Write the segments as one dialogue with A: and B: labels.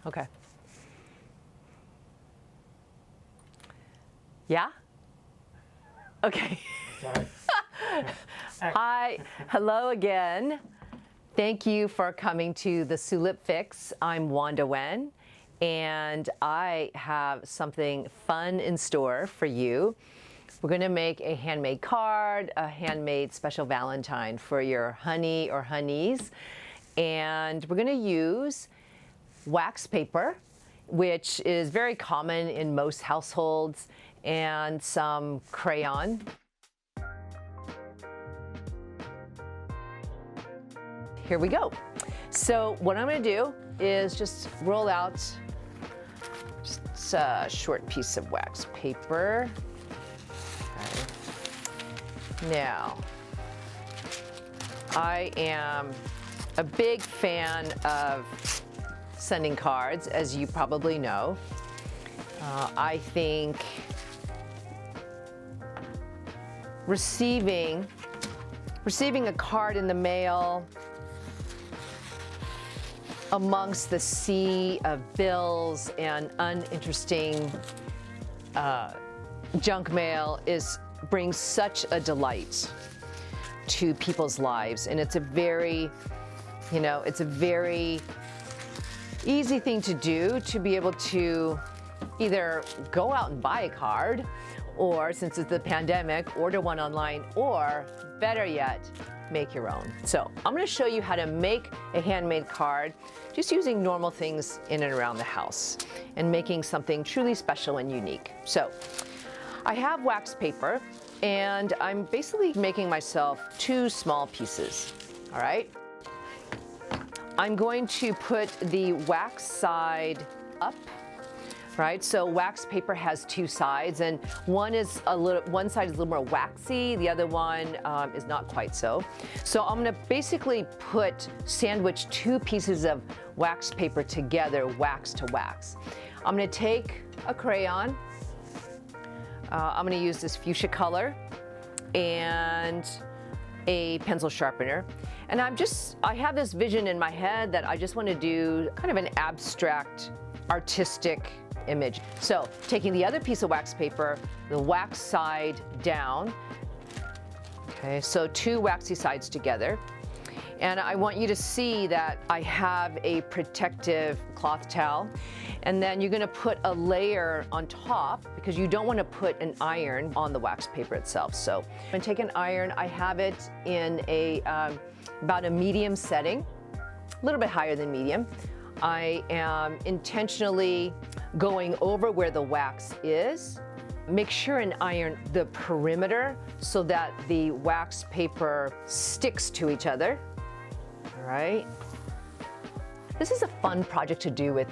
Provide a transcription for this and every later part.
A: Okay. Yeah? Okay.
B: Sorry.
A: Hi, hello again. Thank you for coming to the Soolip Fix. I'm Wanda Wen, and I have something fun in store for you. We're going to make a handmade card, a handmade special Valentine for your honey or honeys. And we're going to use wax paper, which is very common in most households, and some crayon. Here we go. So what I'm going to do is just roll out just a short piece of wax paper. Okay. Now, I am a big fan of sending cards, as you probably know. I think receiving a card in the mail amongst the sea of bills and uninteresting junk mail brings such a delight to people's lives, and it's a very easy thing to do, to be able to either go out and buy a card, or, since it's the pandemic, order one online, or better yet, make your own. So I'm going to show you how to make a handmade card just using normal things in and around the house and making something truly special and unique. So I have wax paper, and I'm basically making myself 2 small pieces. All right. I'm going to put the wax side up. Right, so wax paper has 2 sides, and one side is a little more waxy, the other one is not quite so. So I'm going to basically sandwich 2 pieces of wax paper together, wax to wax. I'm going to take a crayon. I'm going to use this fuchsia color and a pencil sharpener. And I have this vision in my head that I just want to do kind of an abstract, artistic image. So taking the other piece of wax paper, the wax side down. Okay, so 2 waxy sides together. And I want you to see that I have a protective cloth towel. And then you're going to put a layer on top, because you don't want to put an iron on the wax paper itself. So I'm going to take an iron. I have it in about a medium setting, a little bit higher than medium. I am intentionally going over where the wax is. Make sure and iron the perimeter so that the wax paper sticks to each other. All right. This is a fun project to do with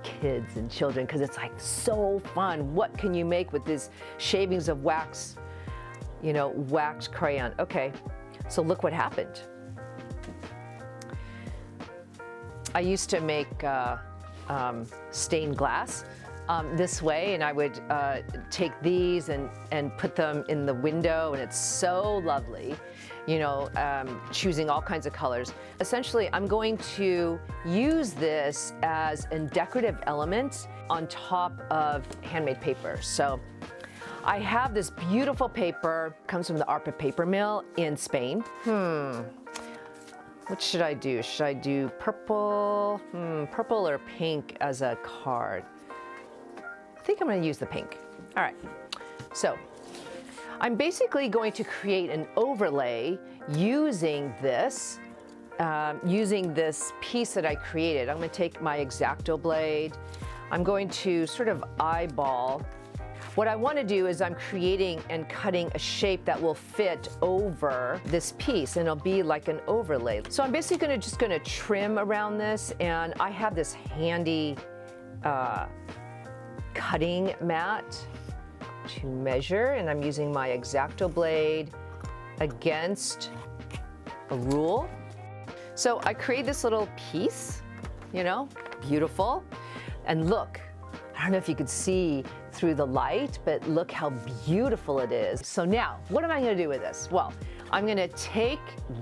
A: kids and children, because it's like so fun. What can you make with these shavings of wax, wax crayon? Okay, so look what happened. I used to make stained glass this way, and I would take these and put them in the window, and it's so lovely, choosing all kinds of colors. Essentially, I'm going to use this as a decorative element on top of handmade paper. So I have this beautiful paper, comes from the Arpa paper mill in Spain. What should I do? Should I do purple? Purple or pink as a card? I think I'm going to use the pink. All right. So I'm basically going to create an overlay using this piece that I created. I'm going to take my X-Acto blade. I'm going to sort of eyeball. What I want to do is I'm creating and cutting a shape that will fit over this piece, and it'll be like an overlay. So I'm basically just going to trim around this, and I have this handy cutting mat to measure, and I'm using my X-Acto blade against a rule. So I create this little piece, beautiful, and look, I don't know if you could see through the light, but look how beautiful it is. So now, what am I going to do with this? Well, I'm going to take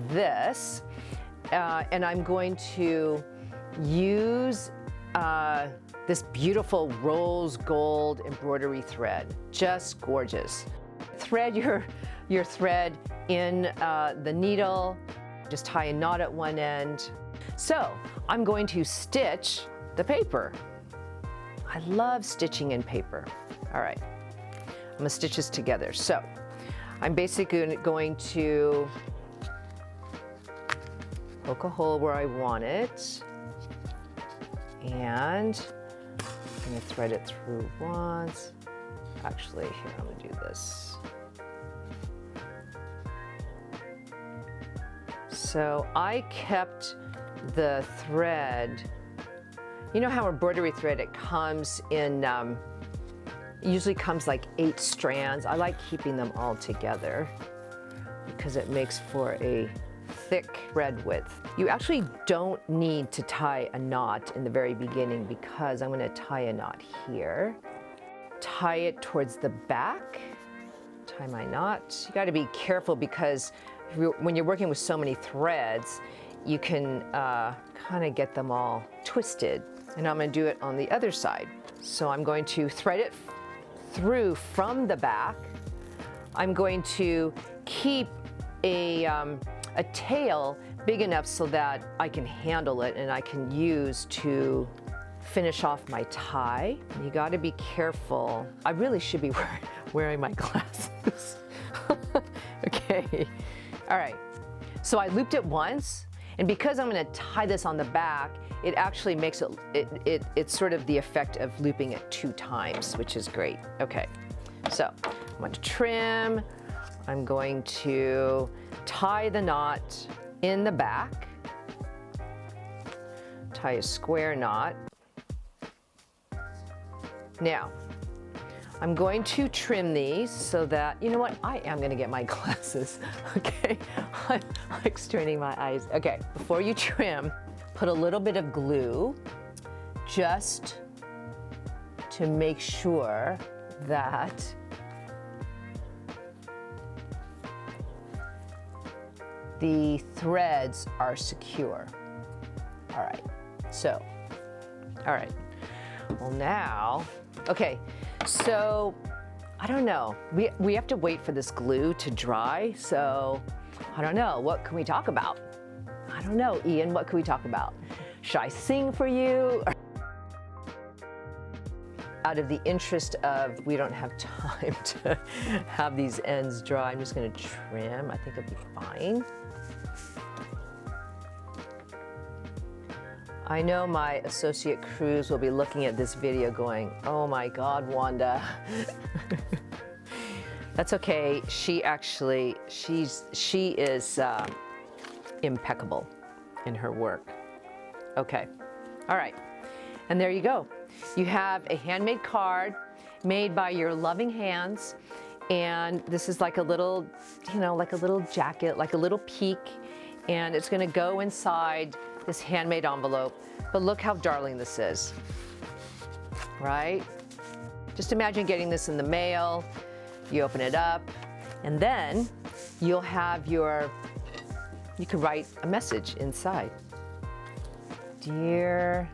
A: this and I'm going to use this beautiful rose gold embroidery thread. Just gorgeous. Thread your thread in the needle. Just tie a knot at one end. So I'm going to stitch the paper. I love stitching in paper. All right, I'm gonna stitch this together. So I'm basically going to poke a hole where I want it, and I'm gonna thread it through once. Actually, here, I'm gonna do this. So I kept the thread. You know how embroidery thread, it comes in, it usually comes like 8 strands. I like keeping them all together because it makes for a thick thread width. You actually don't need to tie a knot in the very beginning because I'm gonna tie a knot here. Tie it towards the back, tie my knot. You gotta be careful because when you're working with so many threads, you can kind of get them all twisted. And I'm gonna do it on the other side. So I'm going to thread it through from the back. I'm going to keep a tail big enough so that I can handle it and I can use to finish off my tie. You gotta be careful. I really should be wearing my glasses. Okay, all right. So I looped it once, and because I'm gonna tie this on the back, it actually makes it's sort of the effect of looping it 2 times, which is great. Okay, so I'm going to trim. I'm going to tie the knot in the back, tie a square knot. Now, I'm going to trim these so that, you know what, I am gonna get my glasses, okay? I'm like straining my eyes. Okay, before you trim, put a little bit of glue just to make sure that the threads are secure. All right, so, all right. Well now, okay, so I don't know. We have to wait for this glue to dry, so I don't know. What can we talk about? I don't know, Ian, what can we talk about? Should I sing for you? Out of the interest of we don't have time to have these ends dry, I'm just gonna trim. I think it'll be fine. I know my associate crews will be looking at this video going, oh my God, Wanda. That's okay. She is impeccable in her work. Okay, all right, and there you go. You have a handmade card made by your loving hands, and this is like a little, you know, like a little jacket, like a little peek, and it's gonna go inside this handmade envelope. But look how darling this is, right? Just imagine getting this in the mail. You open it up, and then you'll have you could write a message inside. Dear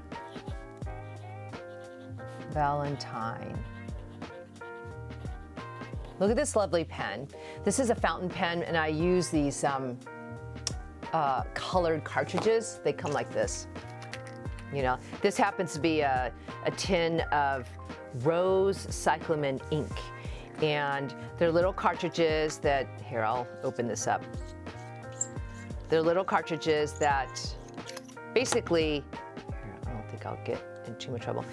A: Valentine. Look at this lovely pen. This is a fountain pen, and I use these colored cartridges. They come like this. You know, this happens to be a tin of rose cyclamen ink. And they're little cartridges that, here, I'll open this up. They're little cartridges that basically, here, I don't think I'll get in too much trouble.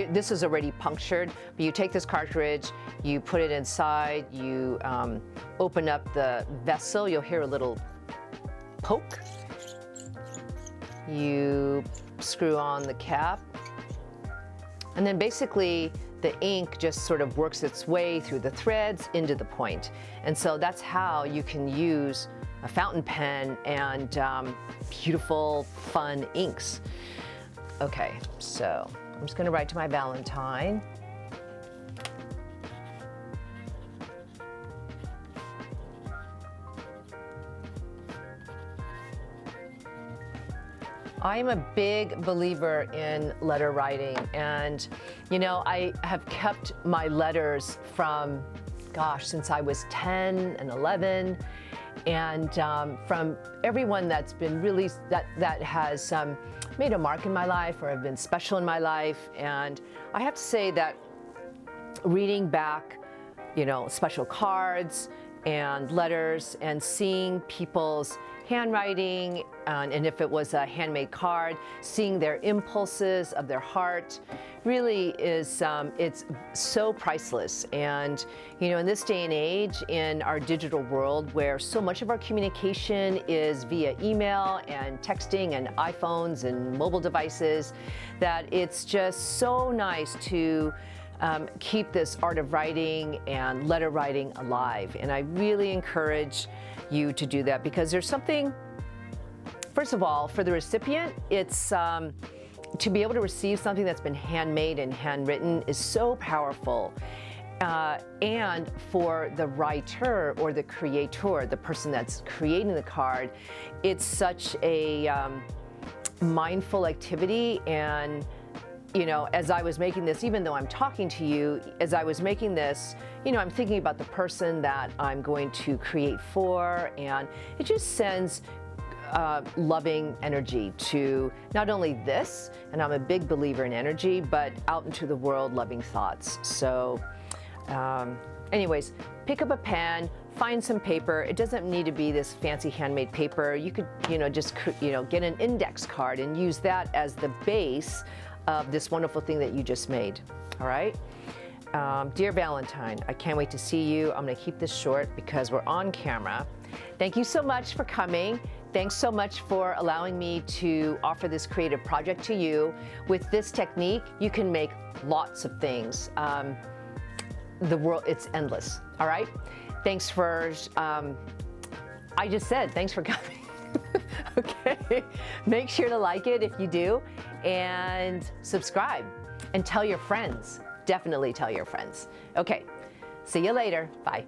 A: This is already punctured, but you take this cartridge, you put it inside, you open up the vessel, you'll hear a little poke. You screw on the cap, and then basically the ink just sort of works its way through the threads into the point. And so that's how you can use a fountain pen and beautiful, fun inks. Okay, so I'm just gonna write to my Valentine. I'm a big believer in letter writing, and you know, I have kept my letters from, gosh, since I was 10 and 11, and from everyone that's been really, that has made a mark in my life or have been special in my life. And I have to say that reading back, you know, special cards and letters and seeing people's handwriting, and if it was a handmade card, seeing their impulses of their heart really is, it's so priceless. And, you know, in this day and age, in our digital world where so much of our communication is via email and texting and iPhones and mobile devices, that it's just so nice to keep this art of writing and letter writing alive. And I really encourage you to do that, because there's something, first of all, for the recipient, it's to be able to receive something that's been handmade and handwritten is so powerful. And for the writer or the creator, the person that's creating the card, it's such a mindful activity. And you know, as I was making this, even though I'm talking to you, as I was making this, you know, I'm thinking about the person that I'm going to create for, and it just sends loving energy to not only this, and I'm a big believer in energy, but out into the world, loving thoughts. So anyways, pick up a pen, find some paper. It doesn't need to be this fancy handmade paper. You could, you know, just, you know, get an index card and use that as the base of this wonderful thing that you just made. All right? Dear Valentine, I can't wait to see you. I'm gonna keep this short because we're on camera. Thank you so much for coming. Thanks so much for allowing me to offer this creative project to you. With this technique, you can make lots of things. The world, it's endless, all right? Thanks for, I just said, thanks for coming. Okay, make sure to like it if you do, and subscribe, and tell your friends. Definitely tell your friends. Okay, see you later. Bye.